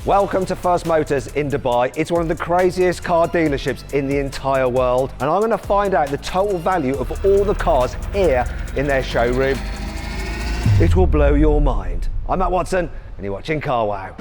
Welcome to First Motors in Dubai. It's one of the craziest car dealerships in the entire world, and I'm going to find out the total value of all the cars here in their showroom. It will blow your mind. I'm Matt Watson, and you're watching CarWow.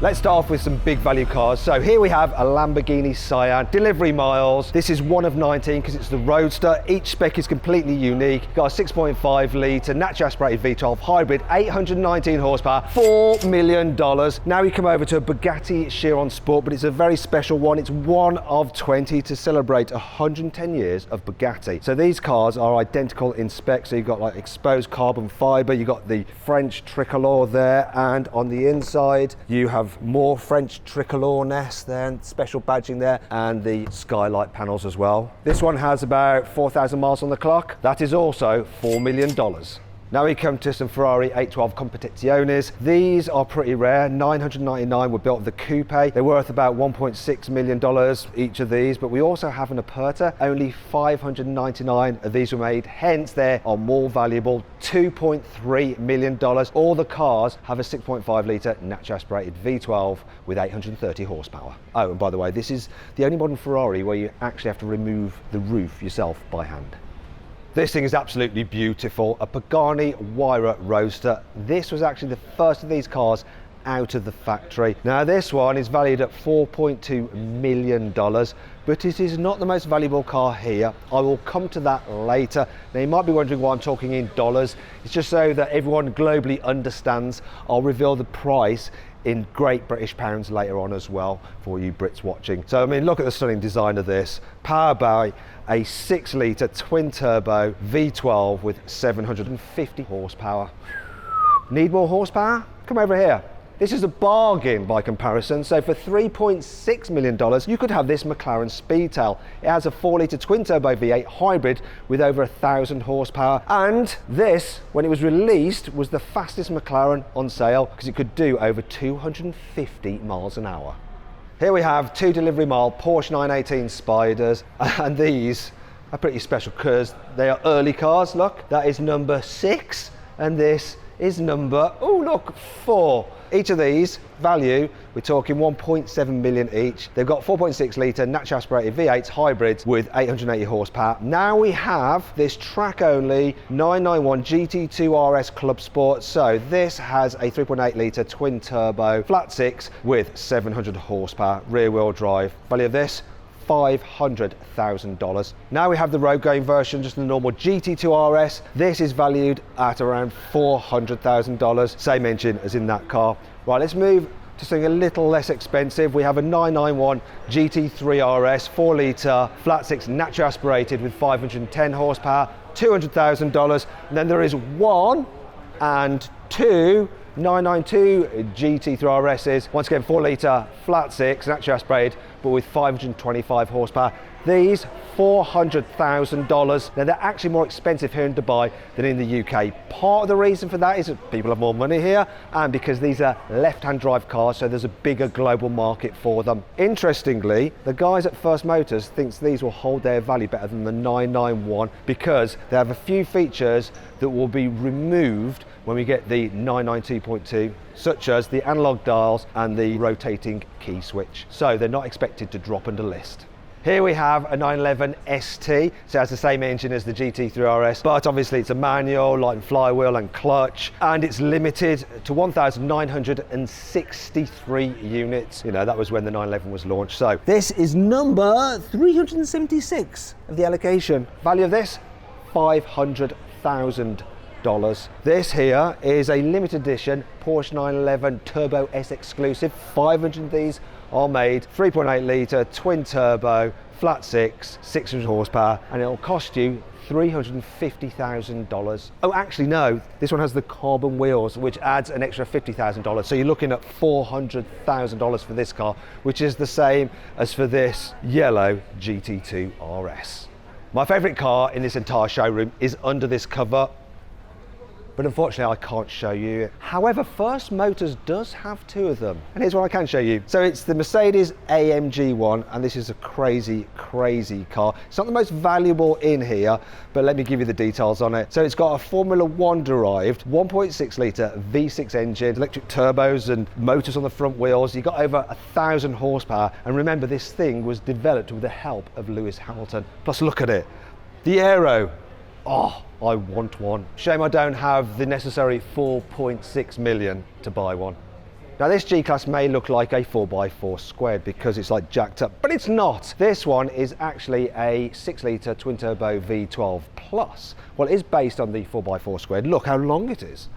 Let's start off with some big value cars. So here we have a Lamborghini Cyan, delivery miles. This is one of 19 because it's the Roadster. Each spec is completely unique. Got a 6.5 litre naturally aspirated V12 hybrid, 819 horsepower, $4 million. Now we come over to a Bugatti Chiron Sport, but it's a very special one. It's one of 20 to celebrate 110 years of Bugatti. So these cars are identical in spec. So you've got like exposed carbon fibre, you've got the French tricolor there, and on the inside you have more French tricolor-ness there, special badging there, and the skylight panels as well. This one has about 4,000 miles on the clock. That is also $4 million. Now we come to some Ferrari 812 Competiziones. These are pretty rare. 999 were built of the coupe. They're worth about $1.6 million each of these, but we also have an Aperta. Only 599 of these were made, hence they are more valuable, $2.3 million. All the cars have a 6.5 litre naturally aspirated V12 with 830 horsepower. Oh, and by the way, this is the only modern Ferrari where you actually have to remove the roof yourself by hand. This thing is absolutely beautiful, a Pagani Huayra Roadster. This was actually the first of these cars out of the factory. Now this one is valued at $4.2 million, but it is not the most valuable car here. I will come to that later. Now you might be wondering why I'm talking in dollars. It's just so that everyone globally understands. I'll reveal the price in Great British pounds later on as well for you Brits watching. So I mean, look at the stunning design of this. Powered by a 6 litre twin turbo V12 with 750 horsepower. Need more horsepower? Come over here. This is a bargain by comparison. So for $3.6 million, you could have this McLaren Speedtail. It has a 4 litre twin turbo V8 hybrid with over 1,000 horsepower. And this, when it was released, was the fastest McLaren on sale because it could do over 250 miles an hour. Here we have two delivery mile Porsche 918 Spiders, and these are pretty special because they are early cars. Look, that is number 6, and this is number, oh look, 4. Each of these value, we're talking 1.7 million each. They've got 4.6 litre naturally aspirated V8 hybrids with 880 horsepower. Now we have this track only 991 GT2 RS Club Sport. So this has a 3.8 litre twin turbo flat 6 with 700 horsepower rear wheel drive. Value of this, $500,000. Now we have the road going version, just the normal GT2 RS. This is valued at around $400,000, same engine as in that car. Right, let's move to something a little less expensive. We have a 991 GT3 RS, 4 litre, flat 6 naturally aspirated with 510 horsepower, $200,000. And then there is 1 and 2 992 GT3 RSs, once again 4 litre, flat 6, naturally aspirated, but with 525 horsepower. These, $400,000. Now they're actually more expensive here in Dubai than in the UK. Part of the reason for that is that people have more money here, and because these are left-hand drive cars, so there's a bigger global market for them. Interestingly, the guys at First Motors thinks these will hold their value better than the 991 because they have a few features that will be removed when we get the 992.2, such as the analog dials and the rotating key switch. So they're not expected to drop under list. Here we have a 911 ST, so it has the same engine as the GT3 RS, but obviously it's a manual, light flywheel and clutch, and it's limited to 1,963 units. You know, that was when the 911 was launched. So this is number 376 of the allocation. Value of this, $500,000. This here is a limited edition Porsche 911 Turbo S exclusive. 500 of these are made, 3.8 litre twin turbo, flat 6, 600 horsepower, and it'll cost you $350,000. Oh, actually no, this one has the carbon wheels, which adds an extra $50,000. So you're looking at $400,000 for this car, which is the same as for this yellow GT2 RS. My favourite car in this entire showroom is under this cover. but unfortunately I can't show you. However, First Motors does have two of them, and here's what I can show you. So it's the Mercedes-AMG one, and this is a crazy, crazy car. It's not the most valuable in here, but let me give you the details on it. So it's got a Formula One derived 1.6 litre V6 engine, electric turbos and motors on the front wheels. You got over 1,000 horsepower, and remember, this thing was developed with the help of Lewis Hamilton. Plus, look at it, the aero. Oh, I want one. Shame I don't have the necessary 4.6 million to buy one. Now this G-Class may look like a 4x4 squared because it's like jacked up, but it's not. This one is actually a 6 litre twin turbo V12 plus. Well, it is based on the 4x4 squared. Look how long it is.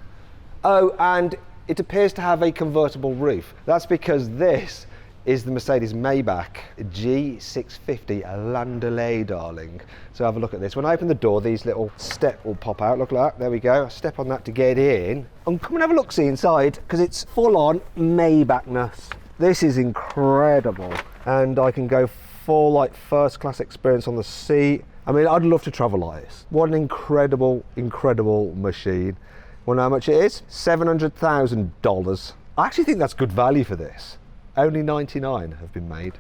Oh, and it appears to have a convertible roof. That's because this is the Mercedes Maybach G650 Landaulet, darling. So have a look at this. When I open the door, these little step will pop out. Look like that. There we go. I step on that to get in. And come and have a look-see inside, because it's full-on Maybachness. This is incredible. And I can go full, like, first-class experience on the seat. I mean, I'd love to travel like this. What an incredible, incredible machine. Well, know how much it is? $700,000. I actually think that's good value for this. Only 99 have been made.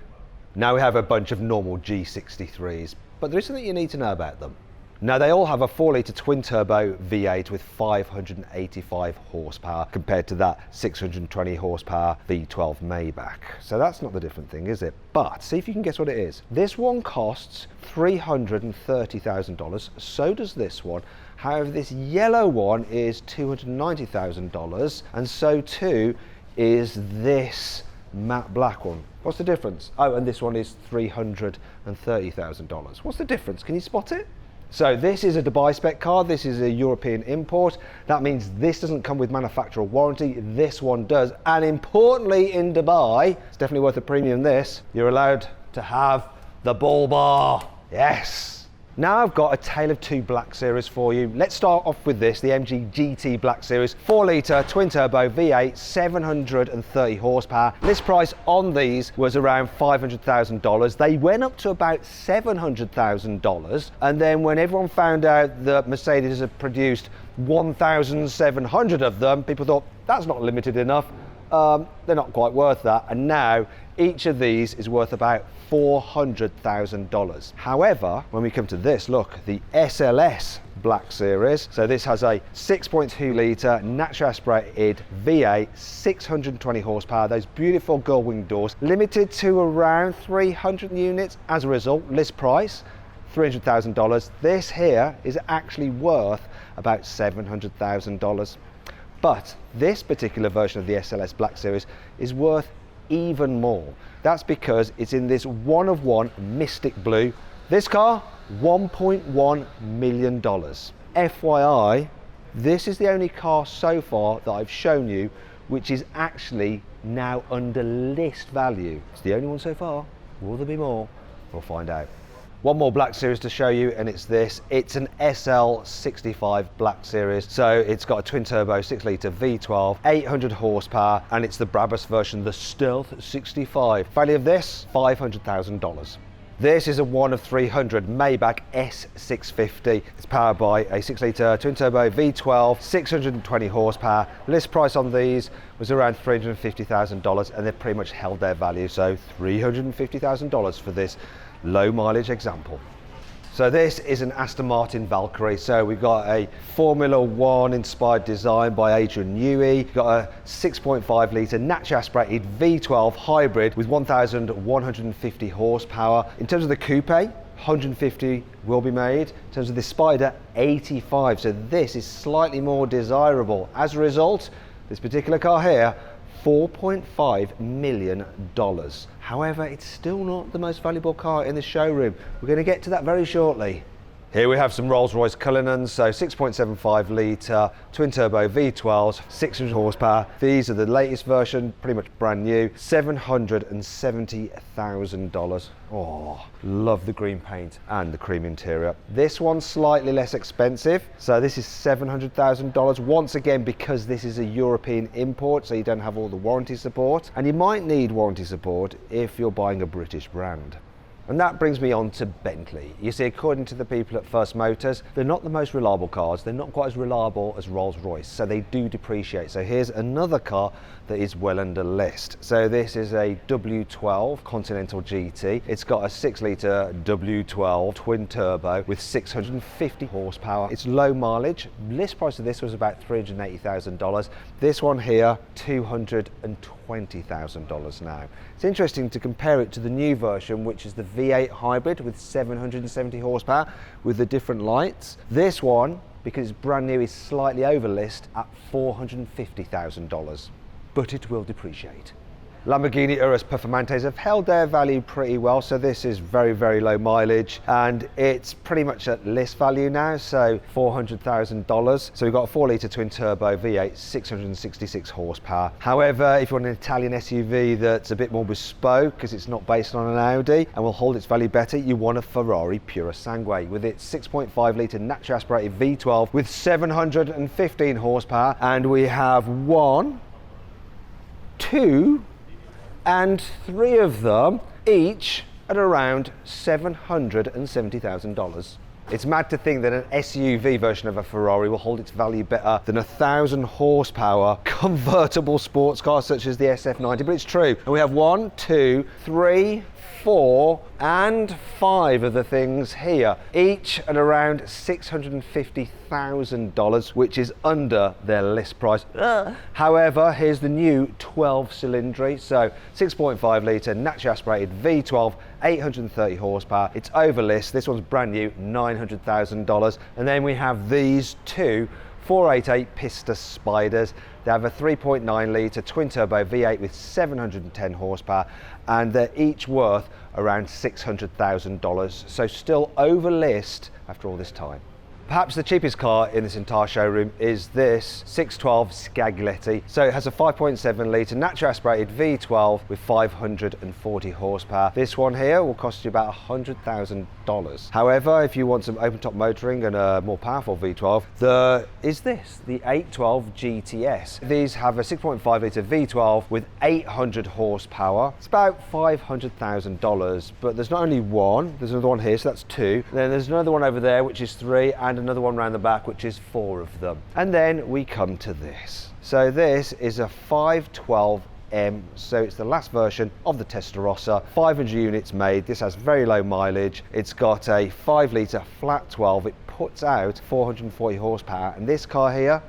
Now we have a bunch of normal G63s, but there is something you need to know about them. Now they all have a 4 litre twin turbo V8 with 585 horsepower compared to that 620 horsepower V12 Maybach. So that's not the different thing, is it? But see if you can guess what it is. This one costs $330,000, so does this one. However, this yellow one is $290,000, and so too is this matte black one. What's the difference? Oh, and this one is $330,000. What's the difference? Can you spot it? So this is a Dubai spec car. This is a European import. That means this doesn't come with manufacturer warranty. This one does. And importantly, in Dubai, it's definitely worth a premium this, you're allowed to have the bull bar. Yes. Now I've got a tale of two Black Series for you. Let's start off with this, the AMG GT Black Series, 4 litre twin turbo V8, 730 horsepower. List price on these was around $500,000. They went up to about $700,000. And then when everyone found out that Mercedes had produced 1,700 of them, people thought, that's not limited enough. They're not quite worth that. And now each of these is worth about $400,000. However, when we come to this, look, the SLS Black Series. So this has a 6.2 litre natural aspirated V8, 620 horsepower, those beautiful gull wing doors, limited to around 300 units. As a result, list price, $300,000. This here is actually worth about $700,000. But this particular version of the SLS Black Series is worth even more. That's because it's in this one-of-one Mystic Blue. This car, $1.1 million. FYI, this is the only car so far that I've shown you which is actually now under list value. It's the only one so far. Will there be more? We'll find out. One more Black Series to show you, and it's this. It's an SL65 Black Series. So it's got a twin turbo 6 litre V12, 800 horsepower, and it's the Brabus version, the Stealth 65. Value of this, $500,000. This is a 1 of 300 Maybach S650. It's powered by a 6 litre twin turbo V12, 620 horsepower. List price on these was around $350,000, and they've pretty much held their value. So $350,000 for this low mileage example. So this is an Aston Martin Valkyrie. So we've got a Formula One inspired design by Adrian Newey. We've got a 6.5 litre naturally aspirated V12 hybrid with 1,150 horsepower. In terms of the coupe, 150 will be made. In terms of the Spider, 85. So this is slightly more desirable. As a result, this particular car here, $4.5 million. However, it's still not the most valuable car in the showroom. We're going to get to that very shortly. Here we have some Rolls-Royce Cullinans, so 6.75 litre twin turbo V12s, 600 horsepower. These are the latest version, pretty much brand new, $770,000. Oh, love the green paint and the cream interior. This one's slightly less expensive, so this is $700,000. Once again, because this is a European import, so you don't have all the warranty support, and you might need warranty support if you're buying a British brand. And that brings me on to Bentley. You see, according to the people at First Motors, they're not the most reliable cars. They're not quite as reliable as Rolls-Royce, so they do depreciate. So here's another car that is well under list. So this is a W12 Continental GT. It's got a 6-litre W12 twin turbo with 650 horsepower. It's low mileage. List price of this was about $380,000. This one here, $220,000 now. It's interesting to compare it to the new version, which is the V8 hybrid with 770 horsepower with the different lights. This one, because it's brand new, is slightly over list at $450,000, but it will depreciate. Lamborghini Urus Performantes have held their value pretty well, so this is very, very low mileage, and it's pretty much at list value now, so $400,000. So we've got a 4-litre twin turbo V8, 666 horsepower. However, if you want an Italian SUV that's a bit more bespoke, because it's not based on an Audi and will hold its value better, you want a Ferrari Pura Sangue with its 6.5-litre naturally aspirated V12 with 715 horsepower, and we have 1, 2, and 3 of them, each at around $770,000. It's mad to think that an SUV version of a Ferrari will hold its value better than a 1,000 horsepower convertible sports car such as the SF90, but it's true. And we have 1, 2, 3, 4 and 5 of the things here, each at around $650,000, which is under their list price. However, here's the new 12-cylinder, so 6.5-litre naturally aspirated V12, 830 horsepower. It's over list. This one's brand new, $900,000. And then we have these two 488 Pista Spiders. They have a 3.9-litre twin-turbo V8 with 710 horsepower, and they're each worth around $600,000, so still over list after all this time. Perhaps the cheapest car in this entire showroom is this 612 Scaglietti. So it has a 5.7-litre naturally aspirated V12 with 540 horsepower. This one here will cost you about $100,000. However, if you want some open-top motoring and a more powerful V12, the 812 GTS. These have a 6.5-litre V12 with 800 horsepower. It's about $500,000, but there's not only one, there's another one here, so that's 2. And then there's another one over there, which is 3, and another one around the back, which is 4 of them. And then we come to this. So this is a 512M, so it's the last version of the Testarossa, 500 units made. This has very low mileage. It's got a 5-litre flat 12. It puts out 440 horsepower, and this car here,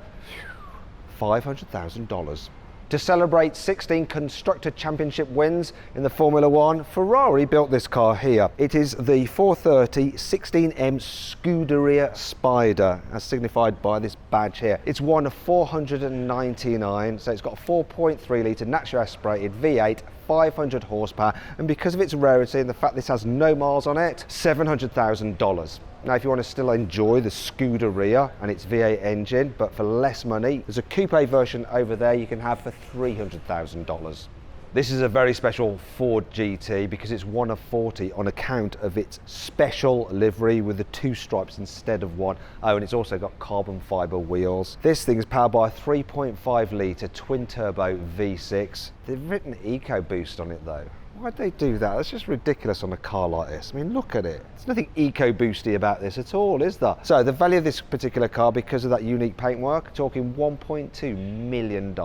$500,000. To celebrate 16 Constructor Championship wins in the Formula One, Ferrari built this car here. It is the 430 16M Scuderia Spider, as signified by this badge here. It's one of 499, so it's got a 4.3-litre naturally aspirated V8, 500 horsepower, and because of its rarity and the fact this has no miles on it, $700,000. Now, if you want to still enjoy the Scuderia and its V8 engine, but for less money, there's a coupe version over there you can have for $300,000. This is a very special Ford GT because it's one of 40 on account of its special livery with the 2 stripes instead of 1. Oh, and it's also got carbon fibre wheels. This thing is powered by a 3.5-litre twin-turbo V6. They've written EcoBoost on it though. Why'd they do that? That's just ridiculous on a car like this. I mean, look at it. There's nothing eco-boosty about this at all, is there? So the value of this particular car, because of that unique paintwork, talking $1.2 million.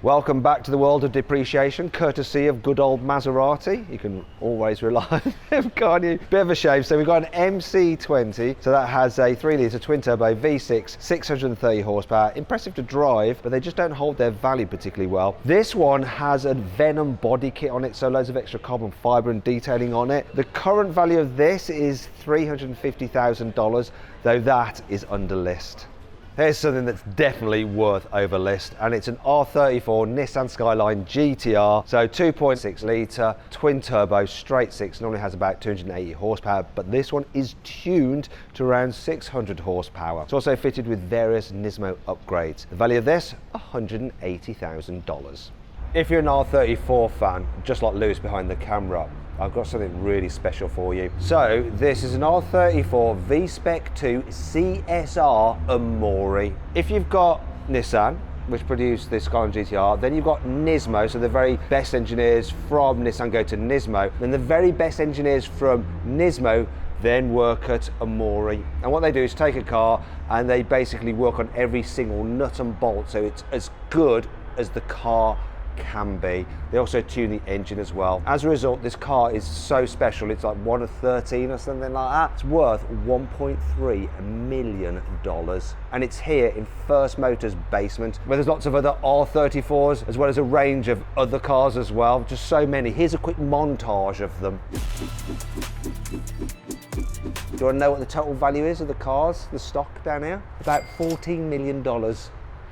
Welcome back to the world of depreciation, courtesy of good old Maserati. You can always rely on them, can't you? Bit of a shame. So we've got an MC20, so that has a 3-litre twin-turbo V6, 630 horsepower. Impressive to drive, but they just don't hold their value particularly well. This one has a Venom body kit on it, so loads of extra carbon fibre and detailing on it. The current value of this is $350,000, though that is under list. Here's something that's definitely worth over list, and it's an R34 Nissan Skyline GTR, so 2.6 litre, twin turbo, straight 6, normally has about 280 horsepower, but this one is tuned to around 600 horsepower. It's also fitted with various Nismo upgrades. The value of this, $180,000. If you're an R34 fan, just like Lewis behind the camera, I've got something really special for you. So this is an R34 V-Spec 2 CSR Amore. If you've got Nissan, which produced this Skyline GTR. Then you've got Nismo, so the very best engineers from Nissan go to Nismo. Then the very best engineers from Nismo then work at Amori. And what they do is take a car and they basically work on every single nut and bolt, so it's as good as the car can be. They also tune the engine as well. As a result, this car is so special. It's like 1 of 13 or something like that. It's worth $1.3 million. And it's here in First Motors' basement, where there's lots of other R34s, as well as a range of other cars as well. Just so many. Here's a quick montage of them. Do you want to know what the total value is of the cars, the stock down here? About $14 million.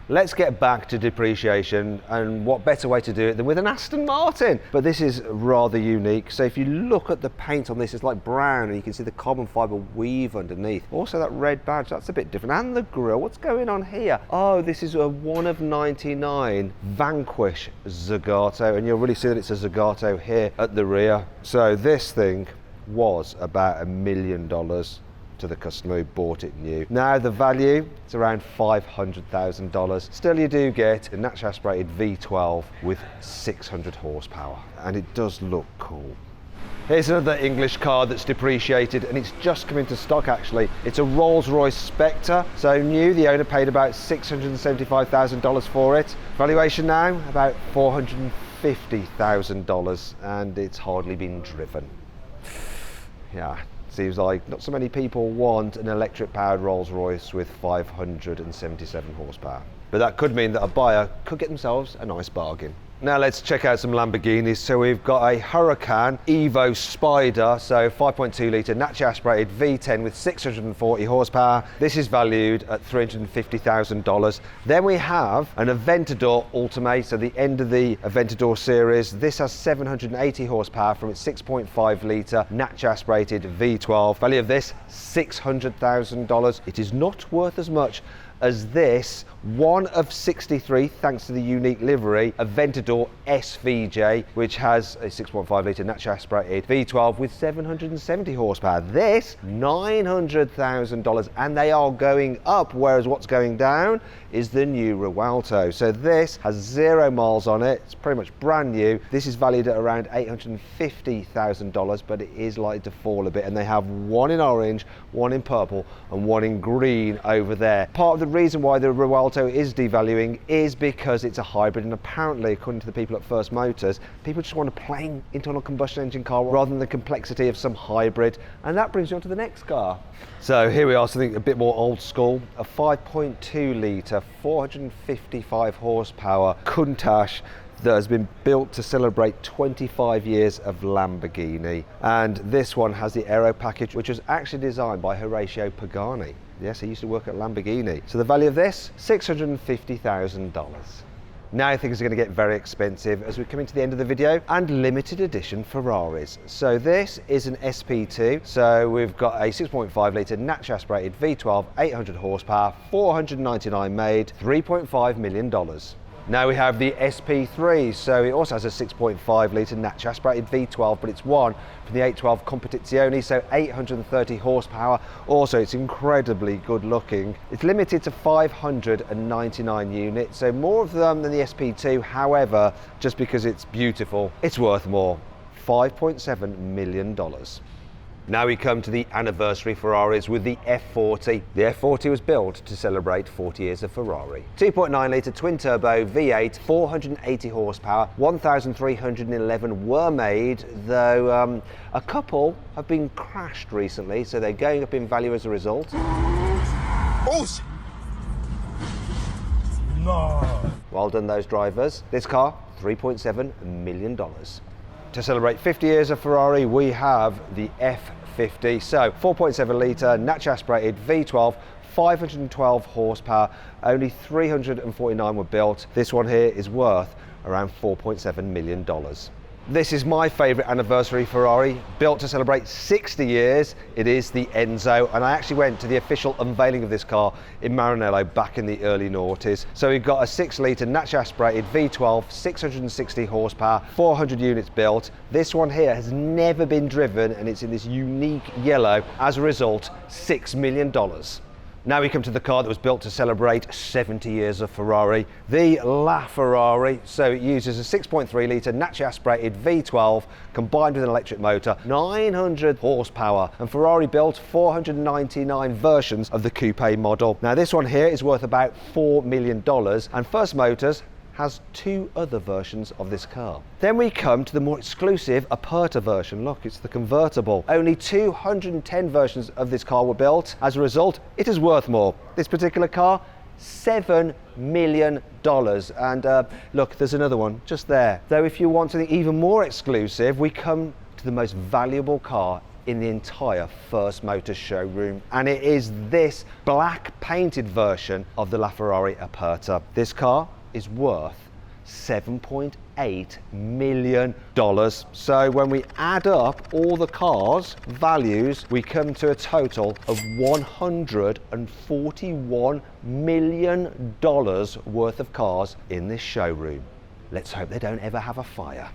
Let's get back to depreciation, and what better way to do it than with an Aston Martin? But this is rather unique. So if you look at the paint on this, it's like brown, and you can see the carbon fibre weave underneath. Also that red badge, that's a bit different. And the grille, what's going on here? Oh, this is a 1 of 99 Vanquish Zagato, and you'll really see that it's a Zagato here at the rear. So this thing was about $1 million to the customer who bought it new. Now the value is around $500,000. Still, you do get a naturally aspirated V12 with 600 horsepower, and it does look cool. Here's another English car that's depreciated, and it's just come into stock actually. It's a Rolls-Royce Spectre, so new. The owner paid about $675,000 for it. Valuation now about $450,000, and it's hardly been driven. Yeah. Seems like not so many people want an electric-powered Rolls-Royce with 577 horsepower. But that could mean that a buyer could get themselves a nice bargain. Now let's check out some Lamborghinis. So we've got a Huracan Evo Spider, so 5.2 litre naturally aspirated V10 with 640 horsepower. This is valued at $350,000. Then we have an Aventador Ultimate, so the end of the Aventador series. This has 780 horsepower from its 6.5 litre naturally aspirated V12. Value of this, $600,000. It is not worth as much as this 1 of 63, thanks to the unique livery, Aventador SVJ, which has a 6.5 litre naturally aspirated V12 with 770 horsepower. This, $900,000, and they are going up, whereas what's going down is the new Rialto. So this has 0 miles on it, it's pretty much brand new. This is valued at around $850,000, but it is likely to fall a bit, and they have 1 in orange, 1 in purple, and 1 in green over there. Part of the reason why the Rialto is devaluing is because it's a hybrid, and apparently, according to the people at First Motors, people just want a plain internal combustion engine car rather than the complexity of some hybrid. And that brings you on to the next car. So here we are, something a bit more old school, a 5.2 litre, 455 horsepower Countach that has been built to celebrate 25 years of Lamborghini. And this one has the aero package, which was actually designed by Horacio Pagani. Yes, he used to work at Lamborghini. So the value of this, $650,000. Now things are going to get very expensive as we come into the end of the video, and limited edition Ferraris. So this is an SP2. So we've got a 6.5 litre naturally aspirated V12, 800 horsepower, 499 made, $3.5 million. Now we have the SP3, so it also has a 6.5 litre naturally aspirated V12, but it's one from the 812 Competizione, so 830 horsepower. Also, it's incredibly good looking. It's limited to 599 units, so more of them than the SP2. However, just because it's beautiful, it's worth more, $5.7 million. Now we come to the anniversary Ferraris with the F40. The F40 was built to celebrate 40 years of Ferrari. 2.9 litre twin turbo V8, 480 horsepower, 1,311 were made, though a couple have been crashed recently, so they're going up in value as a result. Oh, no. Well done those drivers. This car, $3.7 million. To celebrate 50 years of Ferrari, we have the F50. So 4.7 litre naturally aspirated V12, 512 horsepower, only 349 were built. This one here is worth around $4.7 million. This is my favourite anniversary Ferrari, built to celebrate 60 years. It is the Enzo, and I actually went to the official unveiling of this car in Maranello back in the early noughties. So we've got a 6 litre naturally aspirated V12, 660 horsepower, 400 units built. This one here has never been driven, and it's in this unique yellow. As a result, $6 million. Now we come to the car that was built to celebrate 70 years of Ferrari, the LaFerrari. So it uses a 6.3 litre naturally aspirated V12 combined with an electric motor, 900 horsepower, and Ferrari built 499 versions of the coupe model. Now this one here is worth about $4 million, and First Motors has 2 other versions of this car. Then we come to the more exclusive Aperta version. Look, it's the convertible. Only 210 versions of this car were built. As a result, it is worth more. This particular car, $7 million. And look, there's another one just there. Though if you want something even more exclusive, we come to the most valuable car in the entire First Motors showroom, and it is this black painted version of the LaFerrari Aperta. This car is worth $7.8 million. So when we add up all the cars' values, we come to a total of $141 million worth of cars in this showroom. Let's hope they don't ever have a fire.